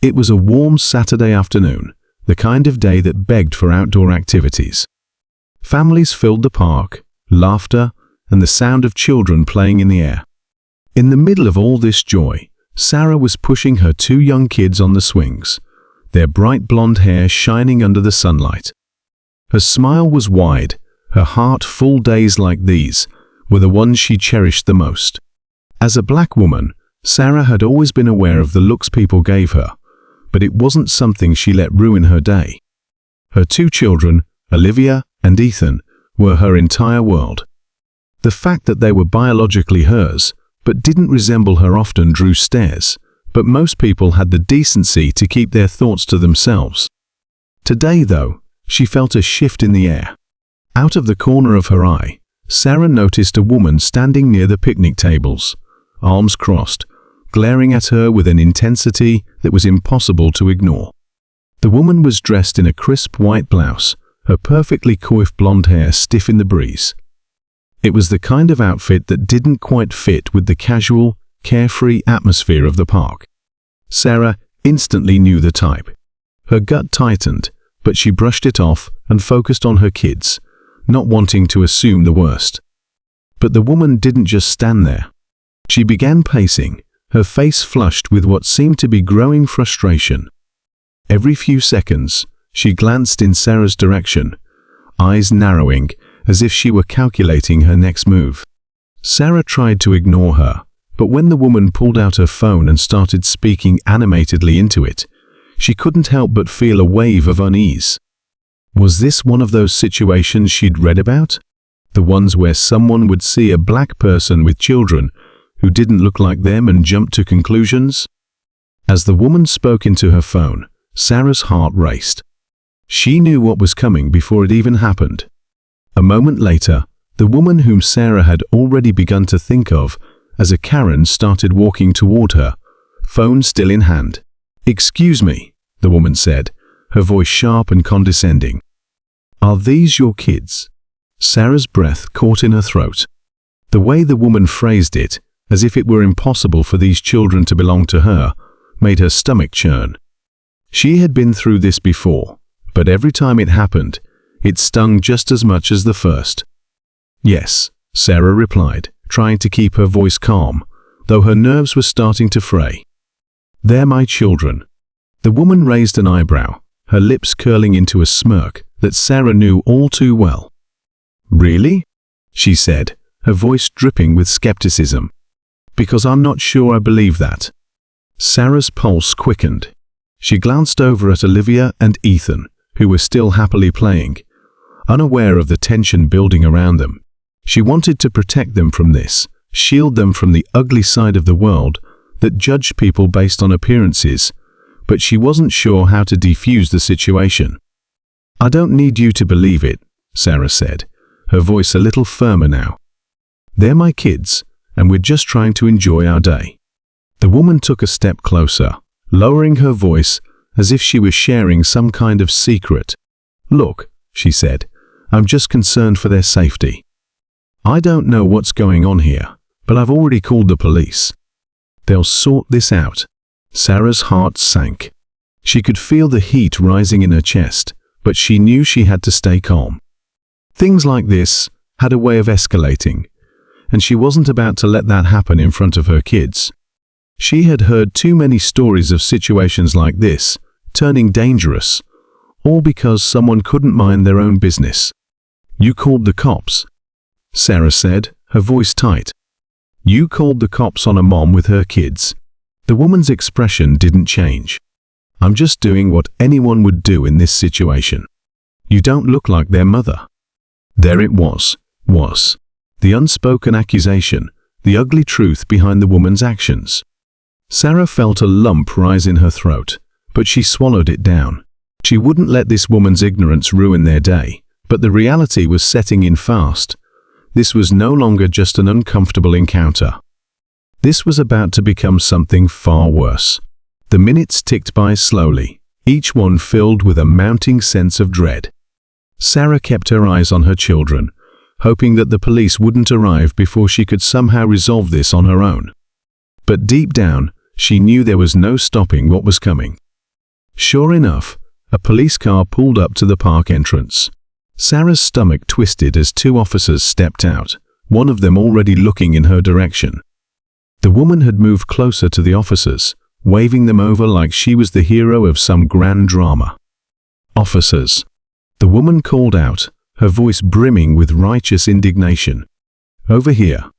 It was a warm Saturday afternoon, the kind of day that begged for outdoor activities. Families filled the park, laughter, and the sound of children playing in the air. In the middle of all this joy, Sarah was pushing her two young kids on the swings, their bright blonde hair shining under the sunlight. Her smile was wide, her heart full. Days like these were the ones she cherished the most. As a black woman, Sarah had always been aware of the looks people gave her, but it wasn't something she let ruin her day. Her two children, Olivia and Ethan, were her entire world. The fact that they were biologically hers, but didn't resemble her often drew stares, but most people had the decency to keep their thoughts to themselves. Today, though, she felt a shift in the air. Out of the corner of her eye, Sarah noticed a woman standing near the picnic tables, arms crossed, glaring at her with an intensity that was impossible to ignore. The woman was dressed in a crisp white blouse, her perfectly coiffed blonde hair stiff in the breeze. It was the kind of outfit that didn't quite fit with the casual, carefree atmosphere of the park. Sarah instantly knew the type. Her gut tightened, but she brushed it off and focused on her kids, not wanting to assume the worst. But the woman didn't just stand there. She began pacing, her face flushed with what seemed to be growing frustration. Every few seconds, she glanced in Sarah's direction, eyes narrowing as if she were calculating her next move. Sarah tried to ignore her, but when the woman pulled out her phone and started speaking animatedly into it, she couldn't help but feel a wave of unease. Was this one of those situations she'd read about? The ones where someone would see a black person with children who didn't look like them and jump to conclusions? As the woman spoke into her phone, Sarah's heart raced. She knew what was coming before it even happened. A moment later, the woman whom Sarah had already begun to think of as a Karen started walking toward her, phone still in hand. "Excuse me," the woman said, her voice sharp and condescending. "Are these your kids?" Sarah's breath caught in her throat. The way the woman phrased it, as if it were impossible for these children to belong to her, made her stomach churn. She had been through this before, but every time it happened, it stung just as much as the first. "Yes," Sarah replied, trying to keep her voice calm, though her nerves were starting to fray. "They're my children." The woman raised an eyebrow, her lips curling into a smirk that Sarah knew all too well. "Really?" she said, her voice dripping with skepticism. "Because I'm not sure I believe that." Sarah's pulse quickened. She glanced over at Olivia and Ethan, who were still happily playing, unaware of the tension building around them. She wanted to protect them from this, shield them from the ugly side of the world that judged people based on appearances, but she wasn't sure how to defuse the situation. "I don't need you to believe it," Sarah said, her voice a little firmer now. "They're my kids, and we're just trying to enjoy our day." The woman took a step closer, lowering her voice as if she was sharing some kind of secret. "Look," she said, "I'm just concerned for their safety. I don't know what's going on here, but I've already called the police. They'll sort this out." Sarah's heart sank. She could feel the heat rising in her chest, but she knew she had to stay calm. Things like this had a way of escalating, and she wasn't about to let that happen in front of her kids. She had heard too many stories of situations like this, turning dangerous, all because someone couldn't mind their own business. "You called the cops," Sarah said, her voice tight. "You called the cops on a mom with her kids." The woman's expression didn't change. "I'm just doing what anyone would do in this situation. You don't look like their mother." There it was. The unspoken accusation, the ugly truth behind the woman's actions. Sarah felt a lump rise in her throat, but she swallowed it down. She wouldn't let this woman's ignorance ruin their day, but the reality was setting in fast. This was no longer just an uncomfortable encounter. This was about to become something far worse. The minutes ticked by slowly, each one filled with a mounting sense of dread. Sarah kept her eyes on her children, hoping that the police wouldn't arrive before she could somehow resolve this on her own. But deep down, she knew there was no stopping what was coming. Sure enough, a police car pulled up to the park entrance. Sarah's stomach twisted as two officers stepped out, one of them already looking in her direction. The woman had moved closer to the officers, waving them over like she was the hero of some grand drama. "Officers," the woman called out, her voice brimming with righteous indignation. "Over here."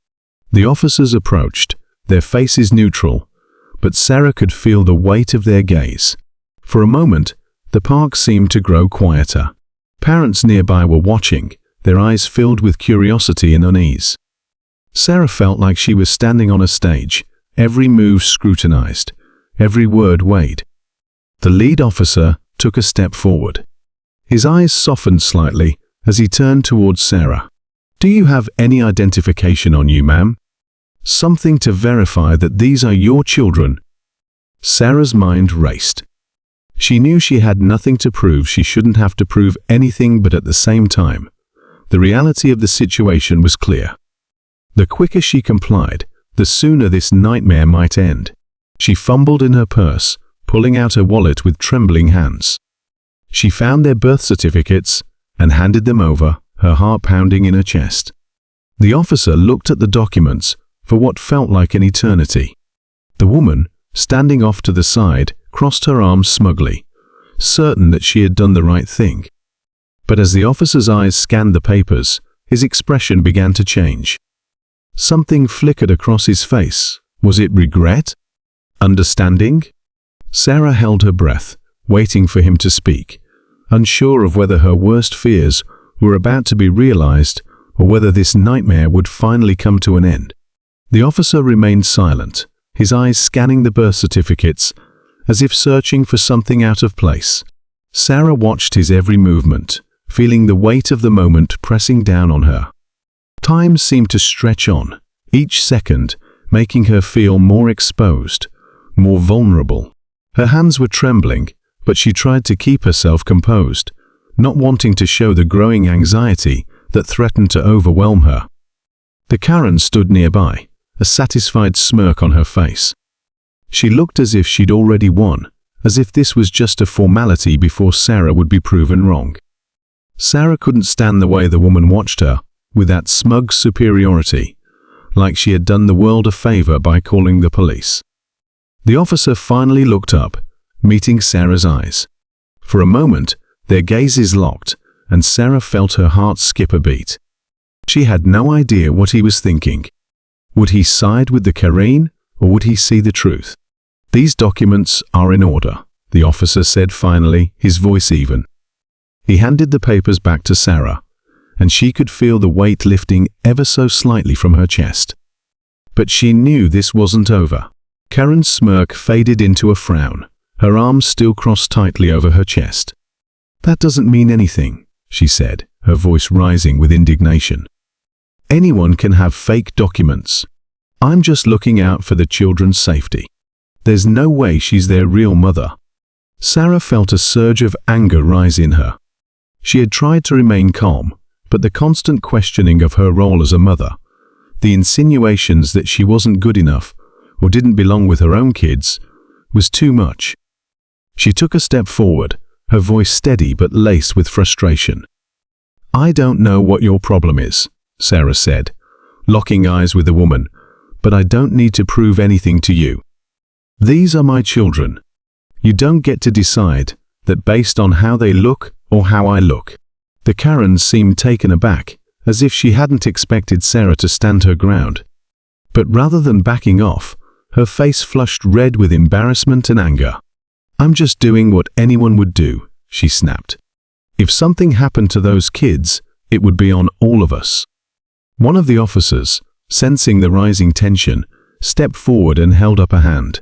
The officers approached, their faces neutral, but Sarah could feel the weight of their gaze. For a moment, the park seemed to grow quieter. Parents nearby were watching, their eyes filled with curiosity and unease. Sarah felt like she was standing on a stage, every move scrutinized, every word weighed. The lead officer took a step forward. His eyes softened slightly as he turned towards Sarah. "Do you have any identification on you, ma'am? Something to verify that these are your children?" Sarah's mind raced. She knew she had nothing to prove, she shouldn't have to prove anything, but at the same time, the reality of the situation was clear. The quicker she complied, the sooner this nightmare might end. She fumbled in her purse, pulling out her wallet with trembling hands. She found their birth certificates and handed them over, her heart pounding in her chest. The officer looked at the documents for what felt like an eternity. The woman, standing off to the side, crossed her arms smugly, certain that she had done the right thing. But as the officer's eyes scanned the papers, his expression began to change. Something flickered across his face. Was it regret? Understanding? Sarah held her breath, waiting for him to speak, unsure of whether her worst fears were about to be realized or whether this nightmare would finally come to an end. The officer remained silent, his eyes scanning the birth certificates as if searching for something out of place. Sarah watched his every movement, feeling the weight of the moment pressing down on her. Time seemed to stretch on, each second making her feel more exposed, more vulnerable. Her hands were trembling, but she tried to keep herself composed, not wanting to show the growing anxiety that threatened to overwhelm her. The Karen stood nearby, a satisfied smirk on her face. She looked as if she'd already won, as if this was just a formality before Sarah would be proven wrong. Sarah couldn't stand the way the woman watched her, with that smug superiority, like she had done the world a favor by calling the police. The officer finally looked up, meeting Sarah's eyes. For a moment, their gazes locked, and Sarah felt her heart skip a beat. She had no idea what he was thinking. Would he side with the Karen, or would he see the truth? "These documents are in order," the officer said finally, his voice even. He handed the papers back to Sarah, and she could feel the weight lifting ever so slightly from her chest. But she knew this wasn't over. Karen's smirk faded into a frown, her arms still crossed tightly over her chest. "That doesn't mean anything," she said, her voice rising with indignation. "Anyone can have fake documents. I'm just looking out for the children's safety. There's no way she's their real mother." Sarah felt a surge of anger rise in her. She had tried to remain calm, but the constant questioning of her role as a mother, the insinuations that she wasn't good enough or didn't belong with her own kids, was too much. She took a step forward, her voice steady but laced with frustration. "I don't know what your problem is," Sarah said, locking eyes with the woman, "but I don't need to prove anything to you. These are my children. You don't get to decide that based on how they look or how I look." The Karen seemed taken aback, as if she hadn't expected Sarah to stand her ground. But rather than backing off, her face flushed red with embarrassment and anger. "I'm just doing what anyone would do," she snapped. "If something happened to those kids, it would be on all of us." One of the officers, sensing the rising tension, stepped forward and held up a hand.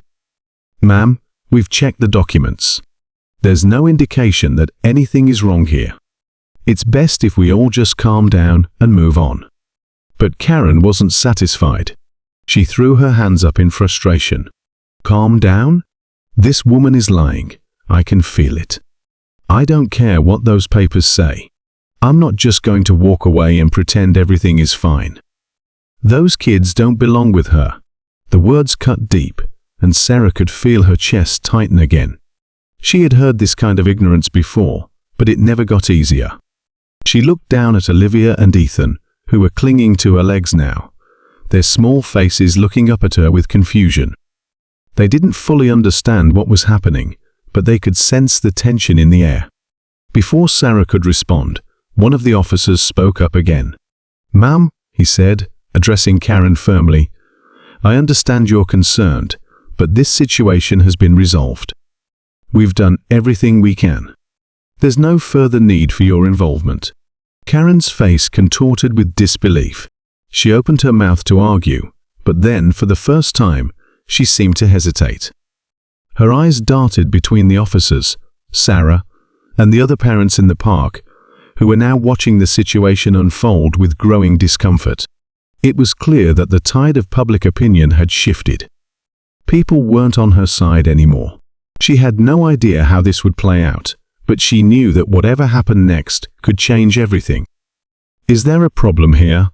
"Ma'am, we've checked the documents. There's no indication that anything is wrong here. It's best if we all just calm down and move on." But Karen wasn't satisfied. She threw her hands up in frustration. "Calm down? This woman is lying. I can feel it. I don't care what those papers say. I'm not just going to walk away and pretend everything is fine. Those kids don't belong with her." The words cut deep, and Sarah could feel her chest tighten again. She had heard this kind of ignorance before, but it never got easier. She looked down at Olivia and Ethan, who were clinging to her legs now, their small faces looking up at her with confusion. They didn't fully understand what was happening, but they could sense the tension in the air. Before Sarah could respond, one of the officers spoke up again. "Ma'am," he said, addressing Karen firmly, "I understand you're concerned, but this situation has been resolved. We've done everything we can. There's no further need for your involvement." Karen's face contorted with disbelief. She opened her mouth to argue, but then, for the first time, she seemed to hesitate. Her eyes darted between the officers, Sarah, and the other parents in the park, who were now watching the situation unfold with growing discomfort. It was clear that the tide of public opinion had shifted. People weren't on her side anymore. She had no idea how this would play out, but she knew that whatever happened next could change everything. "Is there a problem here?"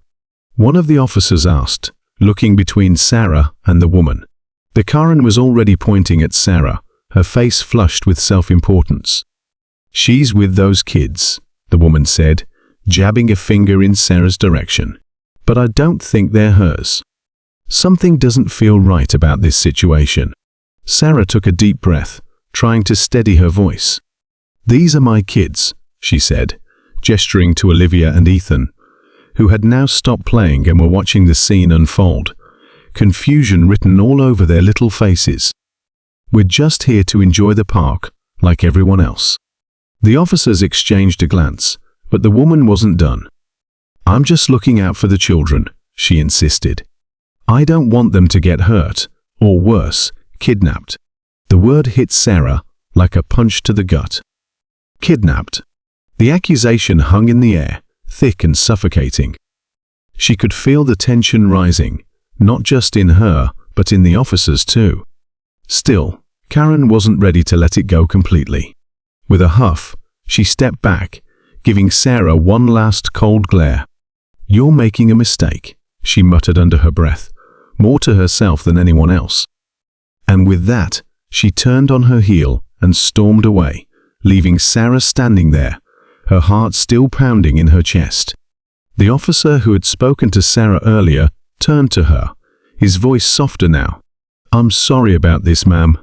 one of the officers asked, looking between Sarah and the woman. The Karen was already pointing at Sarah, her face flushed with self-importance. "She's with those kids," the woman said, jabbing a finger in Sarah's direction. "But I don't think they're hers. Something doesn't feel right about this situation." Sarah took a deep breath, trying to steady her voice. "These are my kids," she said, gesturing to Olivia and Ethan, who had now stopped playing and were watching the scene unfold, confusion written all over their little faces. "We're just here to enjoy the park, like everyone else." The officers exchanged a glance, but the woman wasn't done. "I'm just looking out for the children," she insisted. "I don't want them to get hurt, or worse, kidnapped." The word hit Sarah like a punch to the gut. Kidnapped. The accusation hung in the air, thick and suffocating. She could feel the tension rising, not just in her, but in the officers too. Still, Karen wasn't ready to let it go completely. With a huff, she stepped back, giving Sarah one last cold glare. "You're making a mistake," she muttered under her breath, more to herself than anyone else. And with that, she turned on her heel and stormed away, leaving Sarah standing there, her heart still pounding in her chest. The officer who had spoken to Sarah earlier turned to her, his voice softer now. "I'm sorry about this, ma'am.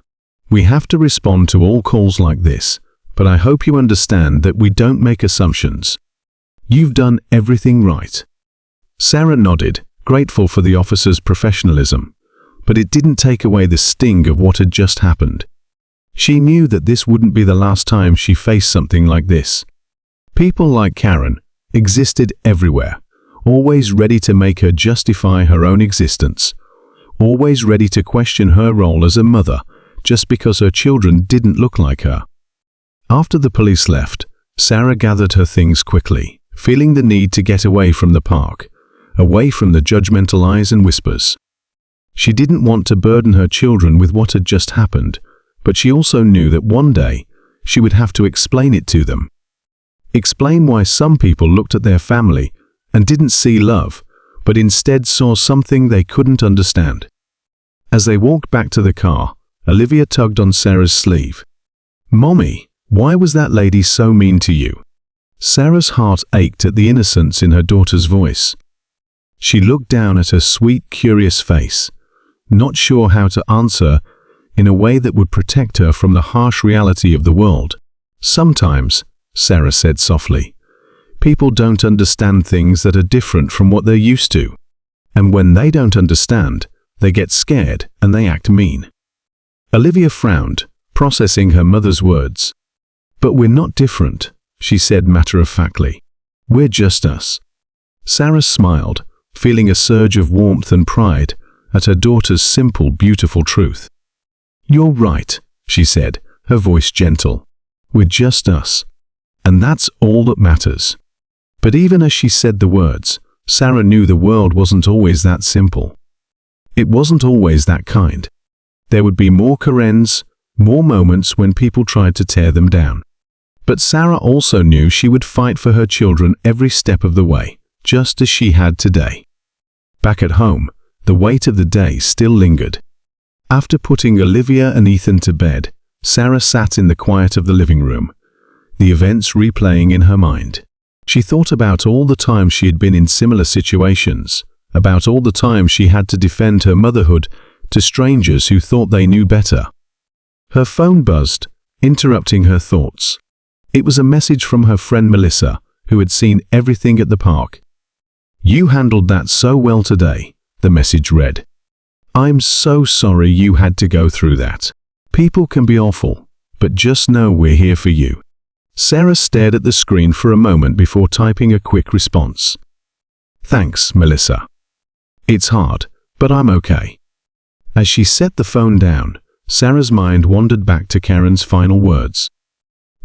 We have to respond to all calls like this, but I hope you understand that we don't make assumptions. You've done everything right." Sarah nodded, grateful for the officer's professionalism, but it didn't take away the sting of what had just happened. She knew that this wouldn't be the last time she faced something like this. People like Karen existed everywhere, always ready to make her justify her own existence, always ready to question her role as a mother just because her children didn't look like her. After the police left, Sarah gathered her things quickly, feeling the need to get away from the park, away from the judgmental eyes and whispers. She didn't want to burden her children with what had just happened, but she also knew that one day she would have to explain it to them. Explain why some people looked at their family and didn't see love, but instead saw something they couldn't understand. As they walked back to the car, Olivia tugged on Sarah's sleeve. "Mommy, why was that lady so mean to you?" Sarah's heart ached at the innocence in her daughter's voice. She looked down at her sweet, curious face, not sure how to answer in a way that would protect her from the harsh reality of the world. "Sometimes," Sarah said softly, "people don't understand things that are different from what they're used to. And when they don't understand, they get scared and they act mean." Olivia frowned, processing her mother's words. "But we're not different," she said matter-of-factly. "We're just us." Sarah smiled, feeling a surge of warmth and pride at her daughter's simple, beautiful truth. "You're right," she said, her voice gentle. "We're just us. And that's all that matters." But even as she said the words, Sarah knew the world wasn't always that simple. It wasn't always that kind. There would be more Karens, more moments when people tried to tear them down. But Sarah also knew she would fight for her children every step of the way, just as she had today. Back at home, the weight of the day still lingered. After putting Olivia and Ethan to bed, Sarah sat in the quiet of the living room, the events replaying in her mind. She thought about all the times she had been in similar situations, about all the times she had to defend her motherhood to strangers who thought they knew better. Her phone buzzed, interrupting her thoughts. It was a message from her friend Melissa, who had seen everything at the park. "You handled that so well today," the message read. "I'm so sorry you had to go through that. People can be awful, but just know we're here for you." Sarah stared at the screen for a moment before typing a quick response. "Thanks, Melissa. It's hard, but I'm okay." As she set the phone down, Sarah's mind wandered back to Karen's final words.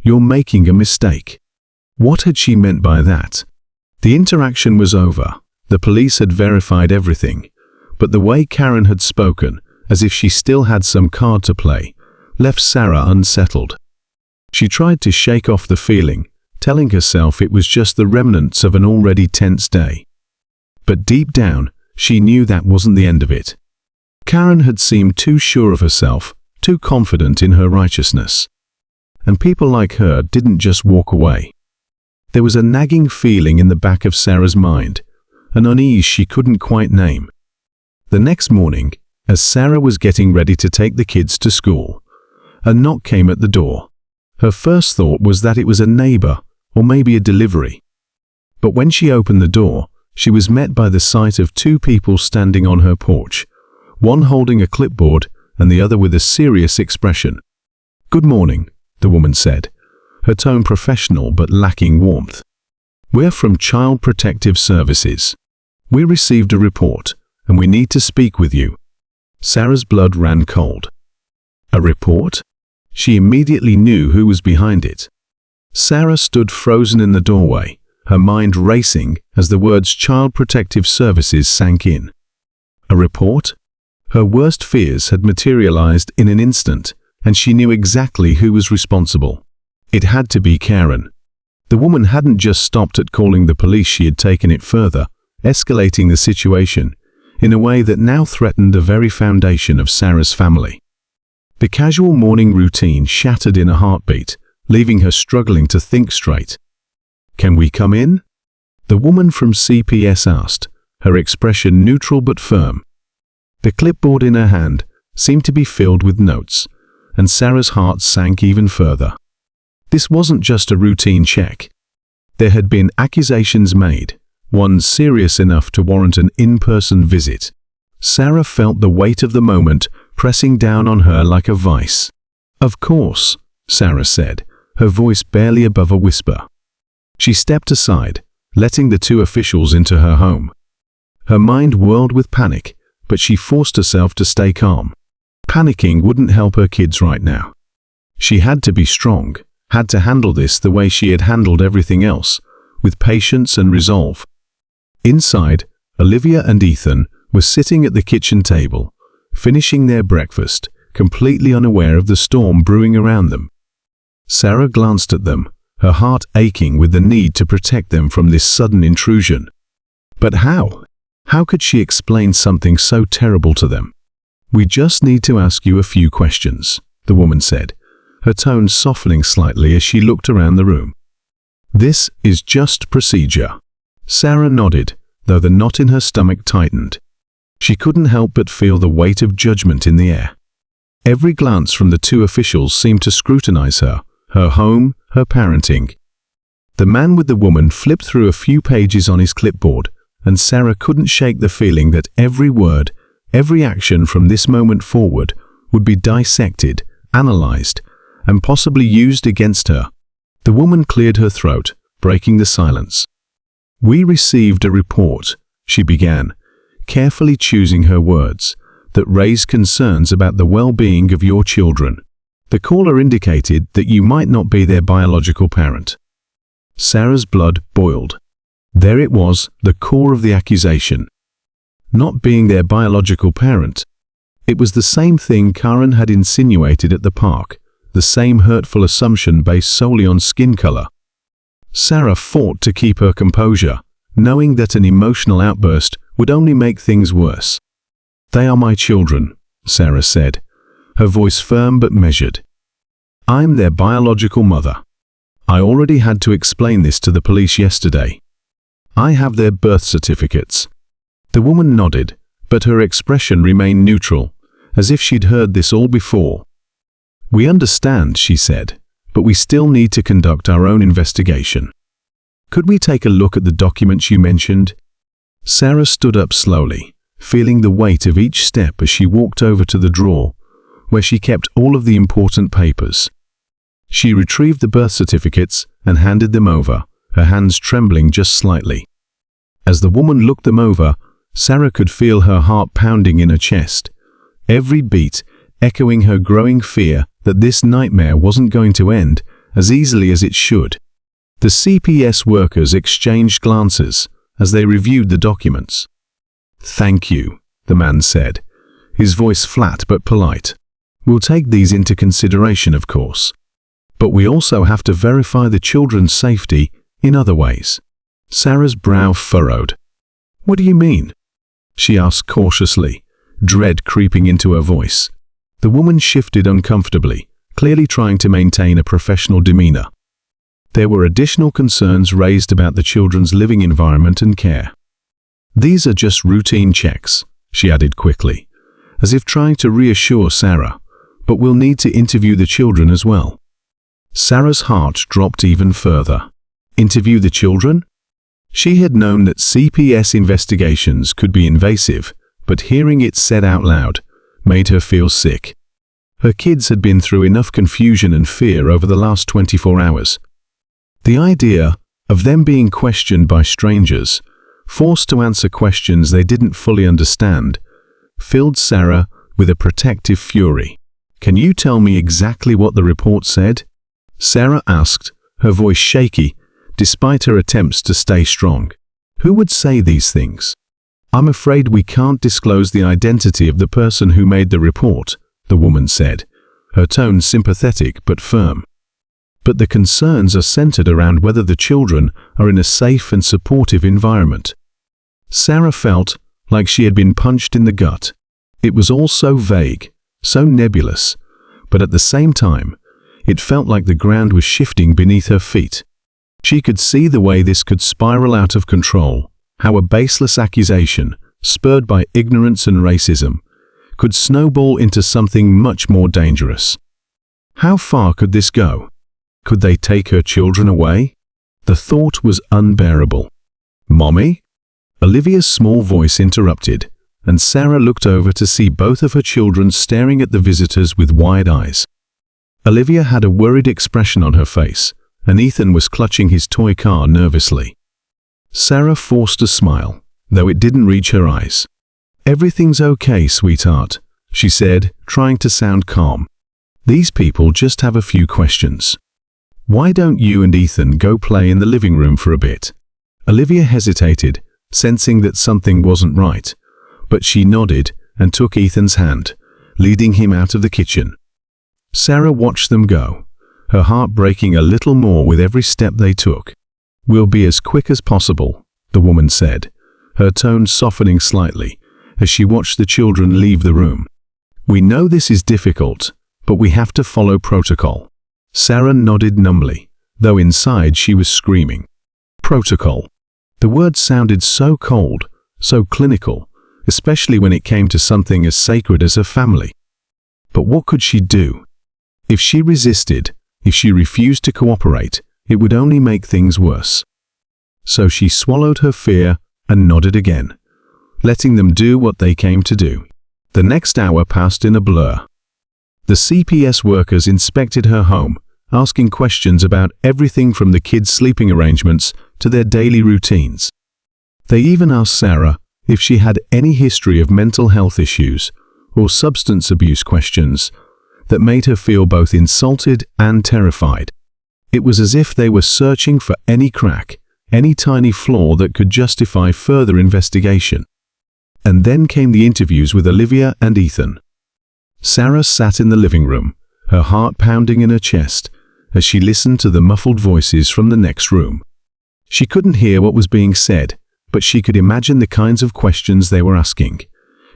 "You're making a mistake." What had she meant by that? The interaction was over. The police had verified everything, but the way Karen had spoken, as if she still had some card to play, left Sarah unsettled. She tried to shake off the feeling, telling herself it was just the remnants of an already tense day. But deep down, she knew that wasn't the end of it. Karen had seemed too sure of herself, too confident in her righteousness. And people like her didn't just walk away. There was a nagging feeling in the back of Sarah's mind, an unease she couldn't quite name. The next morning, as Sarah was getting ready to take the kids to school, a knock came at the door. Her first thought was that it was a neighbor or maybe a delivery. But when she opened the door, she was met by the sight of two people standing on her porch, one holding a clipboard and the other with a serious expression. "Good morning," the woman said, her tone professional but lacking warmth. "We're from Child Protective Services. We received a report, and we need to speak with you." Sarah's blood ran cold. A report? She immediately knew who was behind it. Sarah stood frozen in the doorway, her mind racing as the words Child Protective Services sank in. A report? Her worst fears had materialized in an instant, and she knew exactly who was responsible. It had to be Karen. The woman hadn't just stopped at calling the police, she had taken it further, escalating the situation in a way that now threatened the very foundation of Sarah's family. The casual morning routine shattered in a heartbeat, leaving her struggling to think straight. "Can we come in?" the woman from CPS asked, her expression neutral but firm. The clipboard in her hand seemed to be filled with notes, and Sarah's heart sank even further. This wasn't just a routine check. There had been accusations made, one serious enough to warrant an in-person visit. Sarah felt the weight of the moment pressing down on her like a vice. "Of course," Sarah said, her voice barely above a whisper. She stepped aside, letting the two officials into her home. Her mind whirled with panic, but she forced herself to stay calm. Panicking wouldn't help her kids right now. She had to be strong, had to handle this the way she had handled everything else, with patience and resolve. Inside, Olivia and Ethan were sitting at the kitchen table, finishing their breakfast, completely unaware of the storm brewing around them. Sarah glanced at them, her heart aching with the need to protect them from this sudden intrusion. But how? How could she explain something so terrible to them? "We just need to ask you a few questions," the woman said, her tone softening slightly as she looked around the room. "This is just procedure." Sarah nodded, though the knot in her stomach tightened. She couldn't help but feel the weight of judgment in the air. Every glance from the two officials seemed to scrutinize her home, her parenting. The man with the woman flipped through a few pages on his clipboard, and Sarah couldn't shake the feeling that every word, every action from this moment forward would be dissected, analyzed, and possibly used against her. The woman cleared her throat, breaking the silence. "We received a report," she began, carefully choosing her words, "that raised concerns about the well-being of your children. The caller indicated that you might not be their biological parent." Sarah's blood boiled. There it was, the core of the accusation. Not being their biological parent. It was the same thing Karen had insinuated at the park, the same hurtful assumption based solely on skin color. Sarah fought to keep her composure, knowing that an emotional outburst would only make things worse. "They are my children," Sarah said, her voice firm but measured. I'm their biological mother. I already had to explain this to the police yesterday. I have their birth certificates." The woman nodded, but her expression remained neutral, as if she'd heard this all before. "We understand," she said, "but we still need to conduct our own investigation. Could we take a look at the documents you mentioned?" Sarah stood up slowly, feeling the weight of each step as she walked over to the drawer, where she kept all of the important papers. She retrieved the birth certificates and handed them over, her hands trembling just slightly. As the woman looked them over, Sarah could feel her heart pounding in her chest, every beat echoing her growing fear that this nightmare wasn't going to end as easily as it should. The CPS workers exchanged glances as they reviewed the documents. "Thank you," the man said, his voice flat but polite. "We'll take these into consideration, of course. But we also have to verify the children's safety in other ways." Sarah's brow furrowed. "What do you mean?" she asked cautiously, dread creeping into her voice. The woman shifted uncomfortably, clearly trying to maintain a professional demeanor. There were additional concerns raised about the children's living environment and care. "These are just routine checks," she added quickly, as if trying to reassure Sarah, "but we'll need to interview the children as well." Sarah's heart dropped even further. Interview the children? She had known that CPS investigations could be invasive, but hearing it said out loud made her feel sick. Her kids had been through enough confusion and fear over the last 24 hours. The idea of them being questioned by strangers, forced to answer questions they didn't fully understand, filled Sarah with a protective fury. "Can you tell me exactly what the report said?" Sarah asked, her voice shaky, despite her attempts to stay strong. "Who would say these things?" "I'm afraid we can't disclose the identity of the person who made the report," the woman said, her tone sympathetic but firm. "But the concerns are centered around whether the children are in a safe and supportive environment." Sarah felt like she had been punched in the gut. It was all so vague, so nebulous, but at the same time, it felt like the ground was shifting beneath her feet. She could see the way this could spiral out of control, how a baseless accusation, spurred by ignorance and racism, could snowball into something much more dangerous. How far could this go? Could they take her children away? The thought was unbearable. "Mommy?" Olivia's small voice interrupted, and Sarah looked over to see both of her children staring at the visitors with wide eyes. Olivia had a worried expression on her face, and Ethan was clutching his toy car nervously. Sarah forced a smile, though it didn't reach her eyes. "Everything's okay, sweetheart," she said, trying to sound calm. "These people just have a few questions. Why don't you and Ethan go play in the living room for a bit?" Olivia hesitated, sensing that something wasn't right, but she nodded and took Ethan's hand, leading him out of the kitchen. Sarah watched them go, her heart breaking a little more with every step they took. "We'll be as quick as possible," the woman said, her tone softening slightly as she watched the children leave the room. "We know this is difficult, but we have to follow protocol." Sarah nodded numbly, though inside she was screaming. Protocol. The word sounded so cold, so clinical, especially when it came to something as sacred as her family. But what could she do? If she resisted, if she refused to cooperate, it would only make things worse. So she swallowed her fear and nodded again, letting them do what they came to do. The next hour passed in a blur. The CPS workers inspected her home, asking questions about everything from the kids' sleeping arrangements to their daily routines. They even asked Sarah if she had any history of mental health issues or substance abuse questions that made her feel both insulted and terrified. It was as if they were searching for any crack, any tiny flaw that could justify further investigation. And then came the interviews with Olivia and Ethan. Sarah sat in the living room, her heart pounding in her chest, as she listened to the muffled voices from the next room. She couldn't hear what was being said, but she could imagine the kinds of questions they were asking.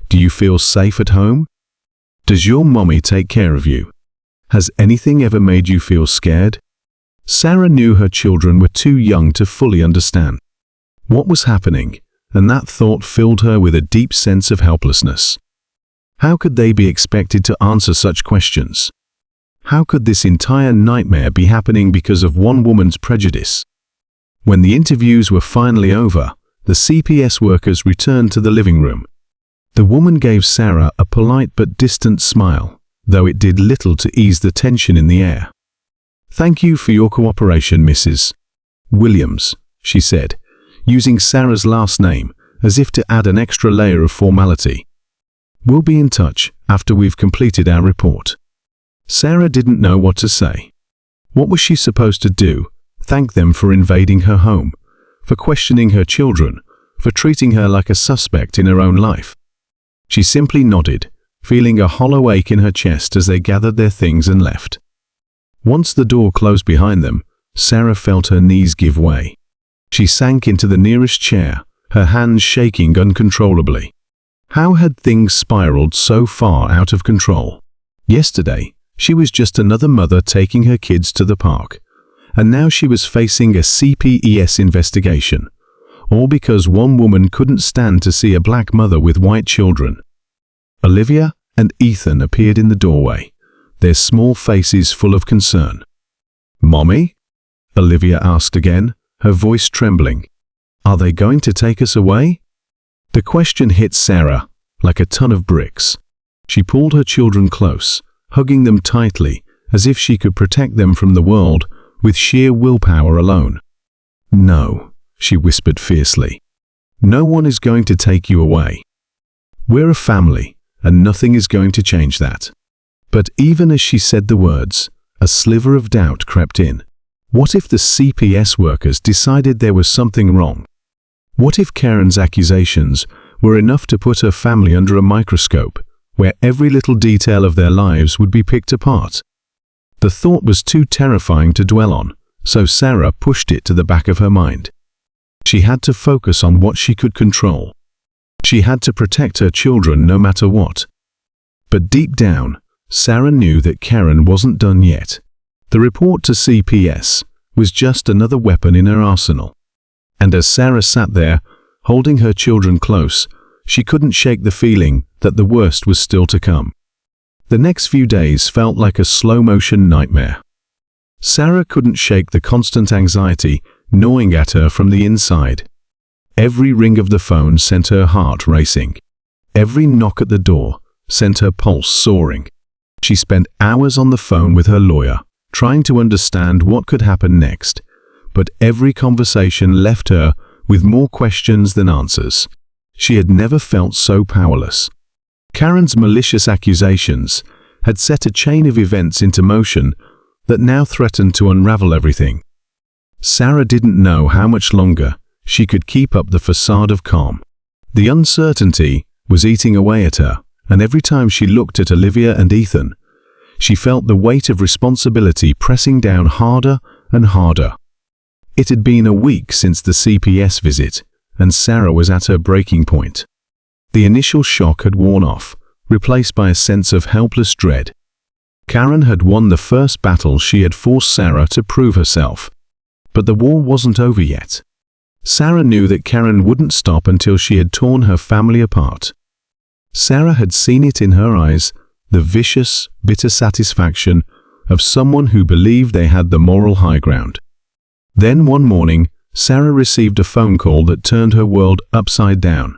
"Do you feel safe at home? Does your mommy take care of you? Has anything ever made you feel scared? Sarah knew her children were too young to fully understand what was happening, and that thought filled her with a deep sense of helplessness. How could they be expected to answer such questions? How could this entire nightmare be happening because of one woman's prejudice? When the interviews were finally over, the CPS workers returned to the living room. The woman gave Sarah a polite but distant smile, though it did little to ease the tension in the air. "Thank you for your cooperation, Mrs. Williams," she said, using Sarah's last name as if to add an extra layer of formality. "We'll be in touch after we've completed our report." Sarah didn't know what to say. What was she supposed to do? Thank them for invading her home, for questioning her children, for treating her like a suspect in her own life? She simply nodded, feeling a hollow ache in her chest as they gathered their things and left. Once the door closed behind them, Sarah felt her knees give way. She sank into the nearest chair, her hands shaking uncontrollably. How had things spiraled so far out of control? Yesterday, she was just another mother taking her kids to the park, and now she was facing a CPS investigation, all because one woman couldn't stand to see a black mother with white children. Olivia and Ethan appeared in the doorway, their small faces full of concern. "Mommy?" Olivia asked again, her voice trembling. "Are they going to take us away?" The question hit Sarah like a ton of bricks. She pulled her children close, hugging them tightly as if she could protect them from the world with sheer willpower alone. "No," she whispered fiercely. "No one is going to take you away. We're a family, and nothing is going to change that." But even as she said the words, a sliver of doubt crept in. What if the CPS workers decided there was something wrong? What if Karen's accusations were enough to put her family under a microscope, where every little detail of their lives would be picked apart? The thought was too terrifying to dwell on, so Sarah pushed it to the back of her mind. She had to focus on what she could control. She had to protect her children no matter what. But deep down, Sarah knew that Karen wasn't done yet. The report to CPS was just another weapon in her arsenal. And as Sarah sat there, holding her children close, she couldn't shake the feeling that the worst was still to come. The next few days felt like a slow-motion nightmare. Sarah couldn't shake the constant anxiety gnawing at her from the inside. Every ring of the phone sent her heart racing. Every knock at the door sent her pulse soaring. She spent hours on the phone with her lawyer, trying to understand what could happen next, but every conversation left her with more questions than answers. She had never felt so powerless. Karen's malicious accusations had set a chain of events into motion that now threatened to unravel everything. Sarah didn't know how much longer she could keep up the facade of calm. The uncertainty was eating away at her, and every time she looked at Olivia and Ethan, she felt the weight of responsibility pressing down harder and harder. It had been a week since the CPS visit, and Sarah was at her breaking point. The initial shock had worn off, replaced by a sense of helpless dread. Karen had won the first battle she had forced Sarah to prove herself. But the war wasn't over yet. Sarah knew that Karen wouldn't stop until she had torn her family apart. Sarah had seen it in her eyes, the vicious, bitter satisfaction of someone who believed they had the moral high ground. Then one morning, Sarah received a phone call that turned her world upside down.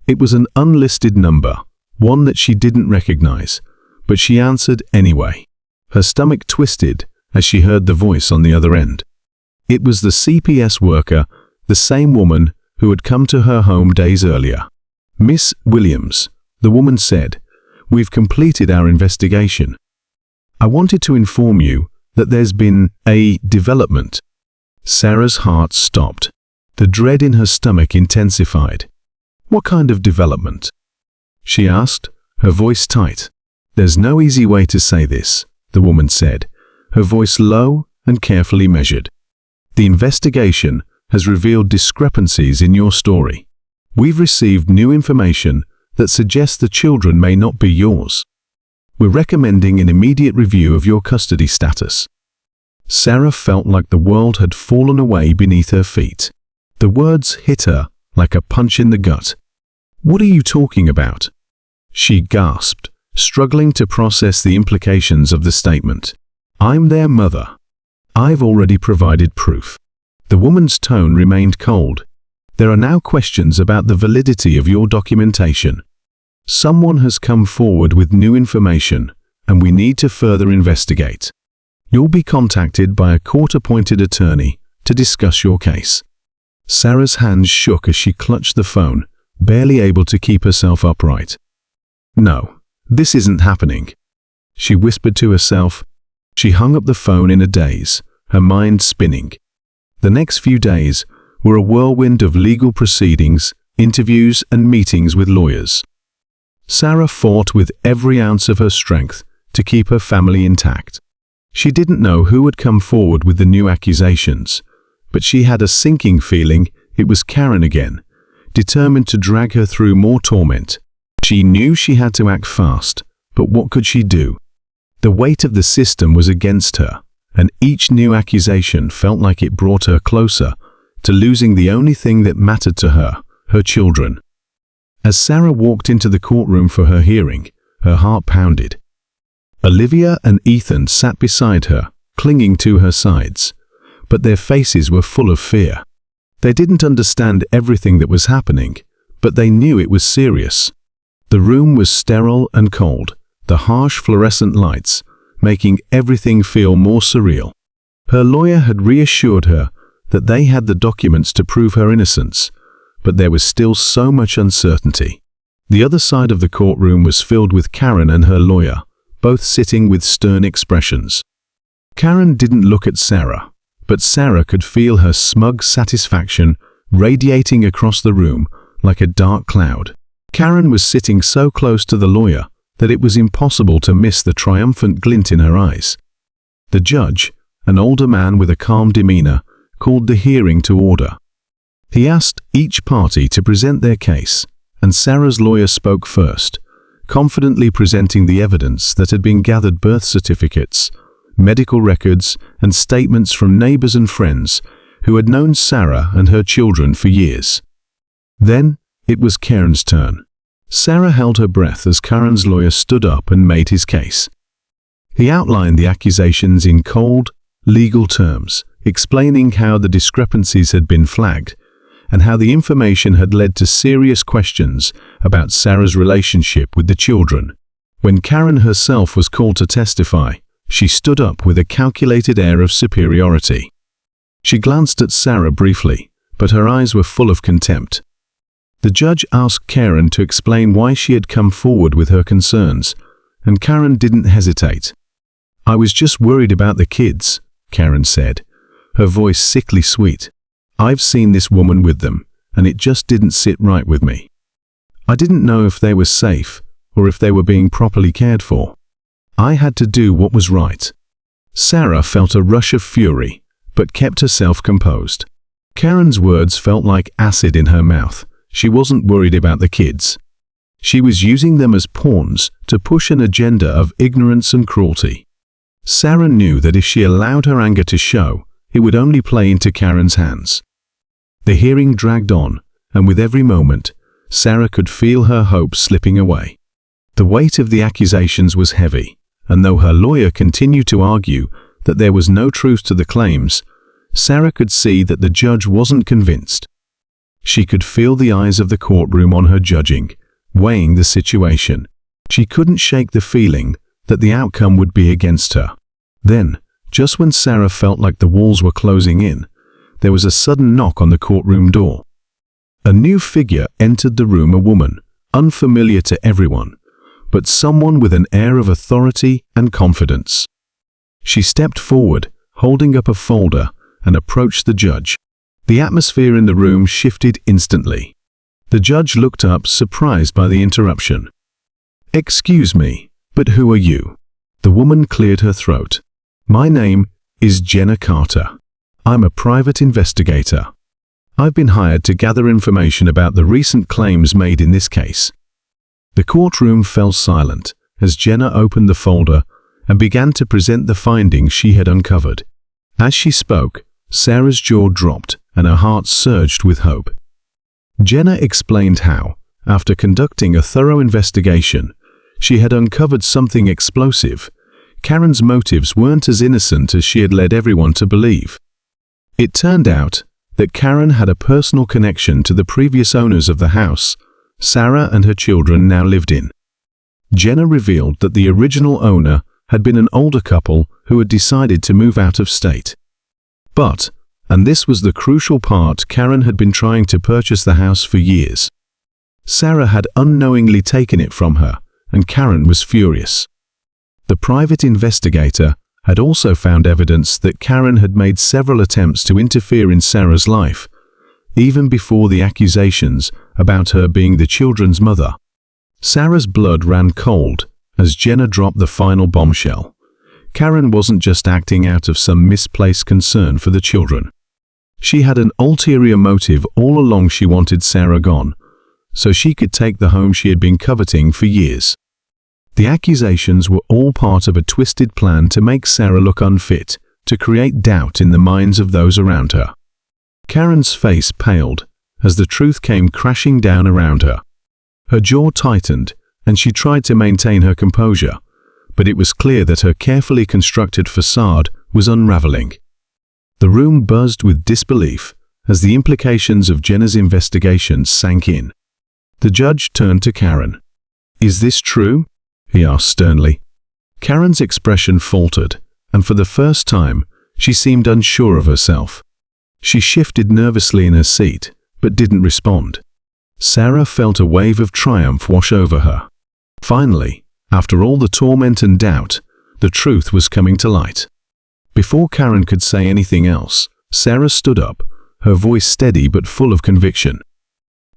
It was an unlisted number, one that she didn't recognize, but she answered anyway. Her stomach twisted as she heard the voice on the other end. It was the CPS worker, the same woman who had come to her home days earlier. "Miss Williams," the woman said, "we've completed our investigation. I wanted to inform you that there's been a development." Sarah's heart stopped. The dread in her stomach intensified. "What kind of development?" she asked, her voice tight. "There's no easy way to say this," the woman said, her voice low and carefully measured. "The investigation has revealed discrepancies in your story. We've received new information that suggests the children may not be yours." We're recommending an immediate review of your custody status." Sarah felt like the world had fallen away beneath her feet. The words hit her like a punch in the gut. "What are you talking about?" She gasped, struggling to process the implications of the statement. "I'm their mother. I've already provided proof." The woman's tone remained cold. "There are now questions about the validity of your documentation. Someone has come forward with new information, and we need to further investigate. You'll be contacted by a court-appointed attorney to discuss your case." Sarah's hands shook as she clutched the phone, barely able to keep herself upright. "No, this isn't happening," she whispered to herself. She hung up the phone in a daze, her mind spinning. The next few days were a whirlwind of legal proceedings, interviews, and meetings with lawyers. Sarah fought with every ounce of her strength to keep her family intact. She didn't know who had come forward with the new accusations, but she had a sinking feeling it was Karen again, determined to drag her through more torment. She knew she had to act fast, but what could she do? The weight of the system was against her, and each new accusation felt like it brought her closer to losing the only thing that mattered to her, her children. As Sarah walked into the courtroom for her hearing, her heart pounded. Olivia and Ethan sat beside her, clinging to her sides, but their faces were full of fear. They didn't understand everything that was happening, but they knew it was serious. The room was sterile and cold, the harsh fluorescent lights making everything feel more surreal. Her lawyer had reassured her that they had the documents to prove her innocence, but there was still so much uncertainty. The other side of the courtroom was filled with Karen and her lawyer, both sitting with stern expressions. Karen didn't look at Sarah, but Sarah could feel her smug satisfaction radiating across the room like a dark cloud. Karen was sitting so close to the lawyer that it was impossible to miss the triumphant glint in her eyes. The judge, an older man with a calm demeanor, called the hearing to order. He asked each party to present their case, and Sarah's lawyer spoke first, confidently presenting the evidence that had been gathered: birth certificates, medical records, and statements from neighbors and friends who had known Sarah and her children for years. Then it was Karen's turn. Sarah held her breath as Karen's lawyer stood up and made his case. He outlined the accusations in cold, legal terms, explaining how the discrepancies had been flagged and how the information had led to serious questions about Sarah's relationship with the children. When Karen herself was called to testify, she stood up with a calculated air of superiority. She glanced at Sarah briefly, but her eyes were full of contempt. The judge asked Karen to explain why she had come forward with her concerns, and Karen didn't hesitate. "I was just worried about the kids," Karen said, her voice sickly sweet. "I've seen this woman with them, and it just didn't sit right with me. I didn't know if they were safe or if they were being properly cared for. I had to do what was right." Sarah felt a rush of fury, but kept herself composed. Karen's words felt like acid in her mouth. She wasn't worried about the kids. She was using them as pawns to push an agenda of ignorance and cruelty. Sarah knew that if she allowed her anger to show, it would only play into Karen's hands. The hearing dragged on, and with every moment, Sarah could feel her hopes slipping away. The weight of the accusations was heavy, and though her lawyer continued to argue that there was no truth to the claims, Sarah could see that the judge wasn't convinced. She could feel the eyes of the courtroom on her judging, weighing the situation. She couldn't shake the feeling that the outcome would be against her. Then, just when Sarah felt like the walls were closing in, there was a sudden knock on the courtroom door. A new figure entered the room, a woman, unfamiliar to everyone, but someone with an air of authority and confidence. She stepped forward, holding up a folder, and approached the judge. The atmosphere in the room shifted instantly. The judge looked up, surprised by the interruption. "Excuse me, but who are you?" The woman cleared her throat. "My name is Jenna Carter. I'm a private investigator. I've been hired to gather information about the recent claims made in this case." The courtroom fell silent as Jenna opened the folder and began to present the findings she had uncovered. As she spoke, Sarah's jaw dropped and her heart surged with hope. Jenna explained how, after conducting a thorough investigation, she had uncovered something explosive. Karen's motives weren't as innocent as she had led everyone to believe. It turned out that Karen had a personal connection to the previous owners of the house Sarah and her children now lived in. Jenna revealed that the original owner had been an older couple who had decided to move out of state. But, and this was the crucial part, Karen had been trying to purchase the house for years. Sarah had unknowingly taken it from her, and Karen was furious. The private investigator had also found evidence that Karen had made several attempts to interfere in Sarah's life, even before the accusations about her being the children's mother. Sarah's blood ran cold as Jenna dropped the final bombshell. Karen wasn't just acting out of some misplaced concern for the children. She had an ulterior motive all along. She wanted Sarah gone, so she could take the home she had been coveting for years. The accusations were all part of a twisted plan to make Sarah look unfit, to create doubt in the minds of those around her. Karen's face paled as the truth came crashing down around her. Her jaw tightened, and she tried to maintain her composure, but it was clear that her carefully constructed facade was unraveling. The room buzzed with disbelief as the implications of Jenna's investigation sank in. The judge turned to Karen. "Is this true?" he asked sternly. Karen's expression faltered, and for the first time, she seemed unsure of herself. She shifted nervously in her seat, but didn't respond. Sarah felt a wave of triumph wash over her. Finally, after all the torment and doubt, the truth was coming to light. Before Karen could say anything else, Sarah stood up, her voice steady but full of conviction.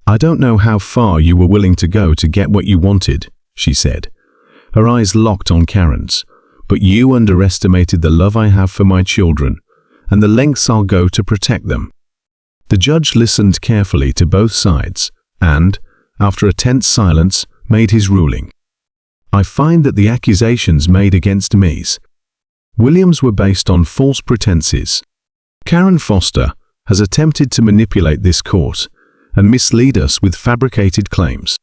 "I don't know how far you were willing to go to get what you wanted," she said. Her eyes locked on Karen's, "but you underestimated the love I have for my children, and the lengths I'll go to protect them." The judge listened carefully to both sides, and, after a tense silence, made his ruling. "I find that the accusations made against Ms. Williams were based on false pretenses. Karen Foster has attempted to manipulate this court and mislead us with fabricated claims.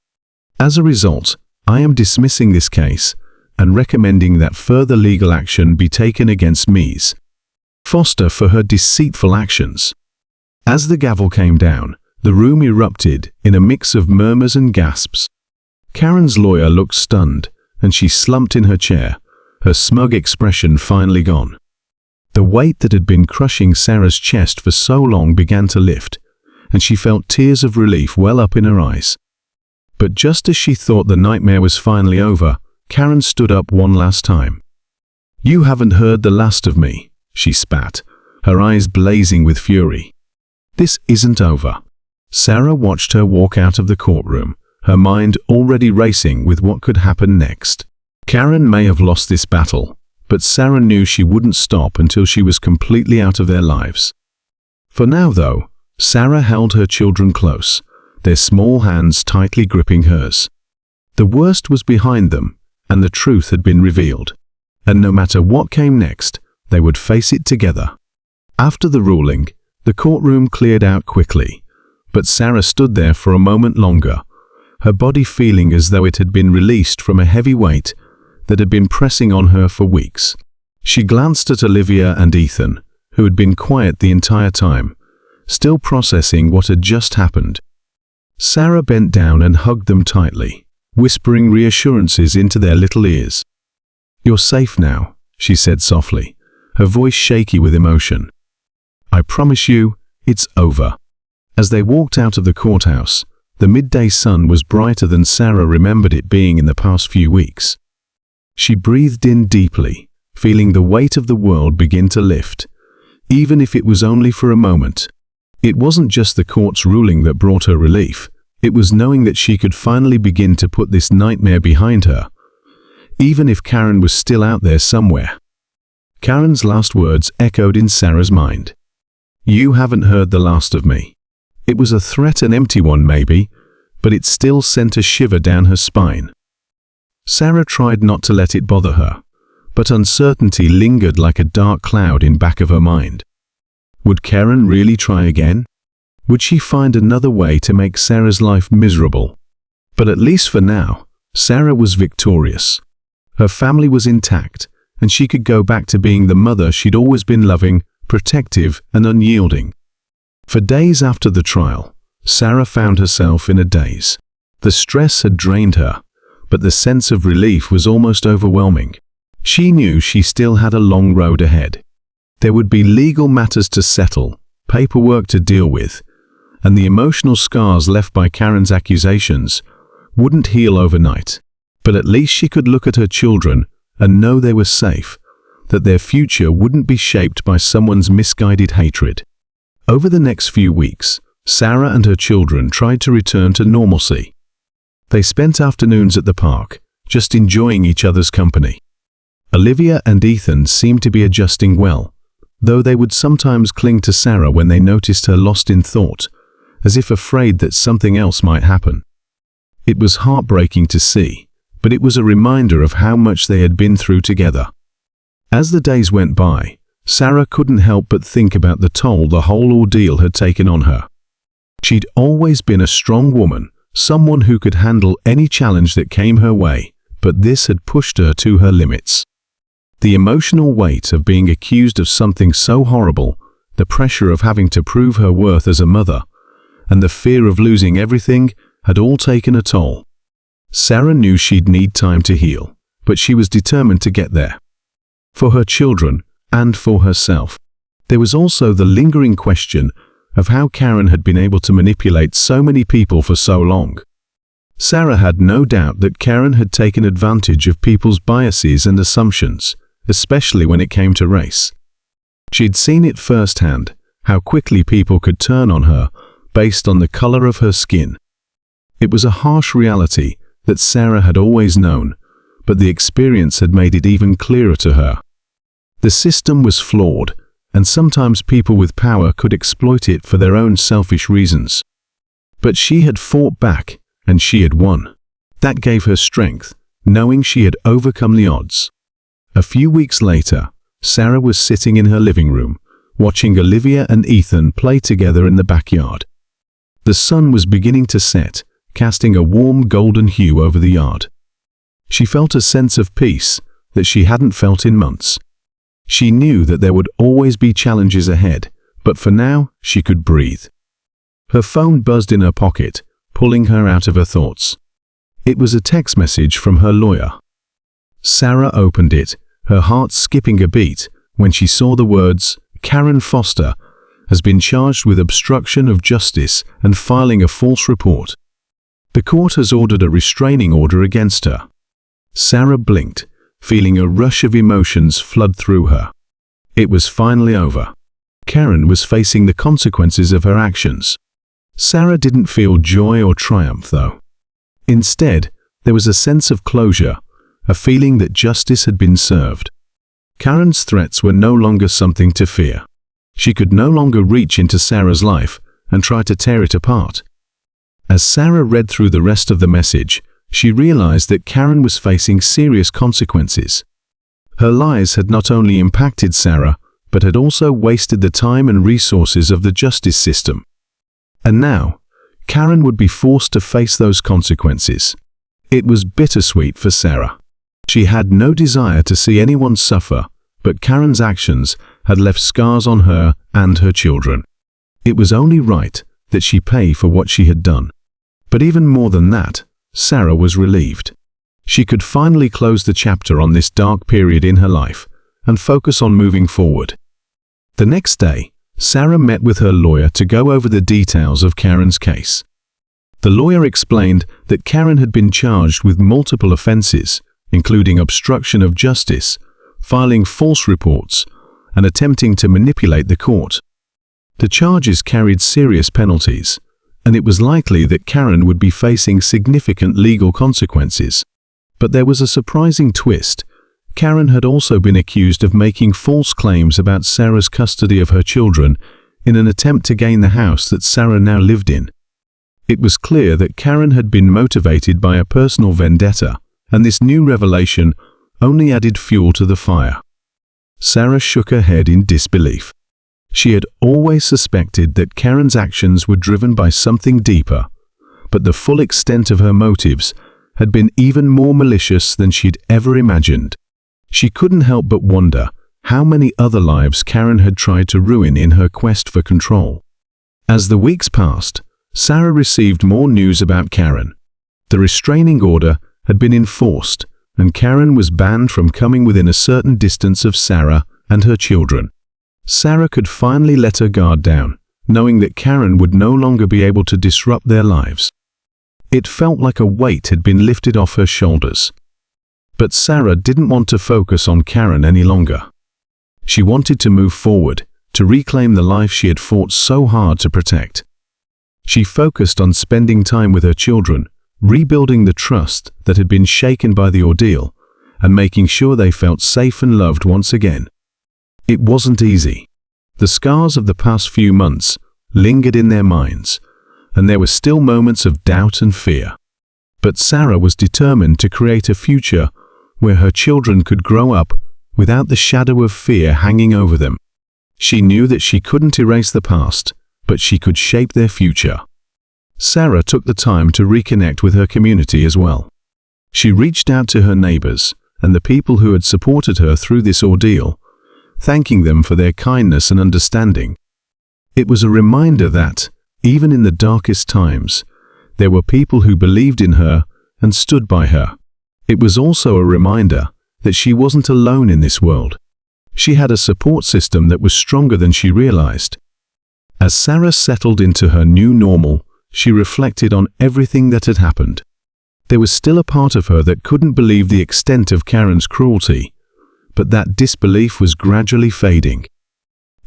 As a result, I am dismissing this case and recommending that further legal action be taken against Ms. Foster for her deceitful actions." As the gavel came down, the room erupted in a mix of murmurs and gasps. Karen's lawyer looked stunned, and she slumped in her chair, her smug expression finally gone. The weight that had been crushing Sarah's chest for so long began to lift, and she felt tears of relief well up in her eyes. But just as she thought the nightmare was finally over, Karen stood up one last time. "You haven't heard the last of me," she spat, her eyes blazing with fury. "This isn't over." Sarah watched her walk out of the courtroom, her mind already racing with what could happen next. Karen may have lost this battle, but Sarah knew she wouldn't stop until she was completely out of their lives. For now, though, Sarah held her children close, their small hands tightly gripping hers. The worst was behind them, and the truth had been revealed. And no matter what came next, they would face it together. After the ruling, the courtroom cleared out quickly, but Sarah stood there for a moment longer, her body feeling as though it had been released from a heavy weight that had been pressing on her for weeks. She glanced at Olivia and Ethan, who had been quiet the entire time, still processing what had just happened. Sarah bent down and hugged them tightly, whispering reassurances into their little ears. "You're safe now," she said softly, her voice shaky with emotion. "I promise you, it's over." As they walked out of the courthouse, the midday sun was brighter than Sarah remembered it being in the past few weeks. She breathed in deeply, feeling the weight of the world begin to lift, even if it was only for a moment. It wasn't just the court's ruling that brought her relief, it was knowing that she could finally begin to put this nightmare behind her, even if Karen was still out there somewhere. Karen's last words echoed in Sarah's mind. "You haven't heard the last of me." It was a threat, an empty one maybe, but it still sent a shiver down her spine. Sarah tried not to let it bother her, but uncertainty lingered like a dark cloud in back of her mind. Would Karen really try again? Would she find another way to make Sarah's life miserable? But at least for now, Sarah was victorious. Her family was intact, and she could go back to being the mother she'd always been, loving, protective, and unyielding. For days after the trial, Sarah found herself in a daze. The stress had drained her, but the sense of relief was almost overwhelming. She knew she still had a long road ahead. There would be legal matters to settle, paperwork to deal with, and the emotional scars left by Karen's accusations wouldn't heal overnight. But at least she could look at her children and know they were safe, that their future wouldn't be shaped by someone's misguided hatred. Over the next few weeks, Sarah and her children tried to return to normalcy. They spent afternoons at the park, just enjoying each other's company. Olivia and Ethan seemed to be adjusting well, though they would sometimes cling to Sarah when they noticed her lost in thought, as if afraid that something else might happen. It was heartbreaking to see, but it was a reminder of how much they had been through together. As the days went by, Sarah couldn't help but think about the toll the whole ordeal had taken on her. She'd always been a strong woman, someone who could handle any challenge that came her way, but this had pushed her to her limits. The emotional weight of being accused of something so horrible, the pressure of having to prove her worth as a mother, and the fear of losing everything had all taken a toll. Sarah knew she'd need time to heal, but she was determined to get there. For her children, and for herself. There was also the lingering question of how Karen had been able to manipulate so many people for so long. Sarah had no doubt that Karen had taken advantage of people's biases and assumptions, especially when it came to race. She'd seen it firsthand, how quickly people could turn on her based on the color of her skin. It was a harsh reality that Sarah had always known, but the experience had made it even clearer to her. The system was flawed, and sometimes people with power could exploit it for their own selfish reasons. But she had fought back, and she had won. That gave her strength, knowing she had overcome the odds. A few weeks later, Sarah was sitting in her living room, watching Olivia and Ethan play together in the backyard. The sun was beginning to set, casting a warm golden hue over the yard. She felt a sense of peace that she hadn't felt in months. She knew that there would always be challenges ahead, but for now, she could breathe. Her phone buzzed in her pocket, pulling her out of her thoughts. It was a text message from her lawyer. Sarah opened it, her heart skipping a beat when she saw the words, "Karen Foster has been charged with obstruction of justice and filing a false report. The court has ordered a restraining order against her." Sarah blinked, feeling a rush of emotions flood through her. It was finally over. Karen was facing the consequences of her actions. Sarah didn't feel joy or triumph, though. Instead, there was a sense of closure, a feeling that justice had been served. Karen's threats were no longer something to fear. She could no longer reach into Sarah's life and try to tear it apart. As Sarah read through the rest of the message, she realized that Karen was facing serious consequences. Her lies had not only impacted Sarah, but had also wasted the time and resources of the justice system. And now, Karen would be forced to face those consequences. It was bittersweet for Sarah. She had no desire to see anyone suffer, but Karen's actions had left scars on her and her children. It was only right that she pay for what she had done. But even more than that, Sarah was relieved. She could finally close the chapter on this dark period in her life and focus on moving forward. The next day, Sarah met with her lawyer to go over the details of Karen's case. The lawyer explained that Karen had been charged with multiple offenses, including obstruction of justice, filing false reports, and attempting to manipulate the court. The charges carried serious penalties, and it was likely that Karen would be facing significant legal consequences. But there was a surprising twist. Karen had also been accused of making false claims about Sarah's custody of her children in an attempt to gain the house that Sarah now lived in. It was clear that Karen had been motivated by a personal vendetta and this new revelation only added fuel to the fire. Sarah shook her head in disbelief. She had always suspected that Karen's actions were driven by something deeper, but the full extent of her motives had been even more malicious than she'd ever imagined. She couldn't help but wonder how many other lives Karen had tried to ruin in her quest for control. As the weeks passed, Sarah received more news about Karen. The restraining order had been enforced, and Karen was banned from coming within a certain distance of Sarah and her children. Sarah could finally let her guard down, knowing that Karen would no longer be able to disrupt their lives. It felt like a weight had been lifted off her shoulders. But Sarah didn't want to focus on Karen any longer. She wanted to move forward, to reclaim the life she had fought so hard to protect. She focused on spending time with her children, rebuilding the trust that had been shaken by the ordeal, and making sure they felt safe and loved once again. It wasn't easy. The scars of the past few months lingered in their minds, and there were still moments of doubt and fear. But Sarah was determined to create a future where her children could grow up without the shadow of fear hanging over them. She knew that she couldn't erase the past, but she could shape their future. Sarah took the time to reconnect with her community as well. She reached out to her neighbors and the people who had supported her through this ordeal, thanking them for their kindness and understanding. It was a reminder that, even in the darkest times, there were people who believed in her and stood by her. It was also a reminder that she wasn't alone in this world. She had a support system that was stronger than she realized. As Sarah settled into her new normal, she reflected on everything that had happened. There was still a part of her that couldn't believe the extent of Karen's cruelty, but that disbelief was gradually fading.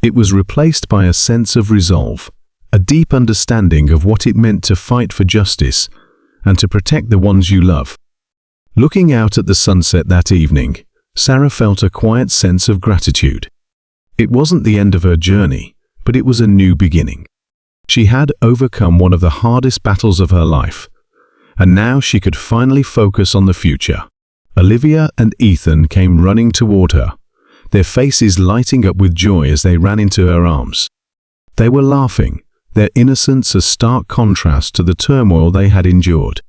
It was replaced by a sense of resolve, a deep understanding of what it meant to fight for justice and to protect the ones you love. Looking out at the sunset that evening, Sarah felt a quiet sense of gratitude. It wasn't the end of her journey, but it was a new beginning. She had overcome one of the hardest battles of her life, and now she could finally focus on the future. Olivia and Ethan came running toward her, their faces lighting up with joy as they ran into her arms. They were laughing, their innocence a stark contrast to the turmoil they had endured.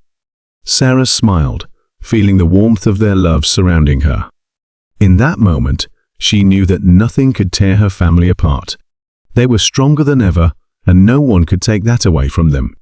Sarah smiled, feeling the warmth of their love surrounding her. In that moment, she knew that nothing could tear her family apart. They were stronger than ever, and no one could take that away from them.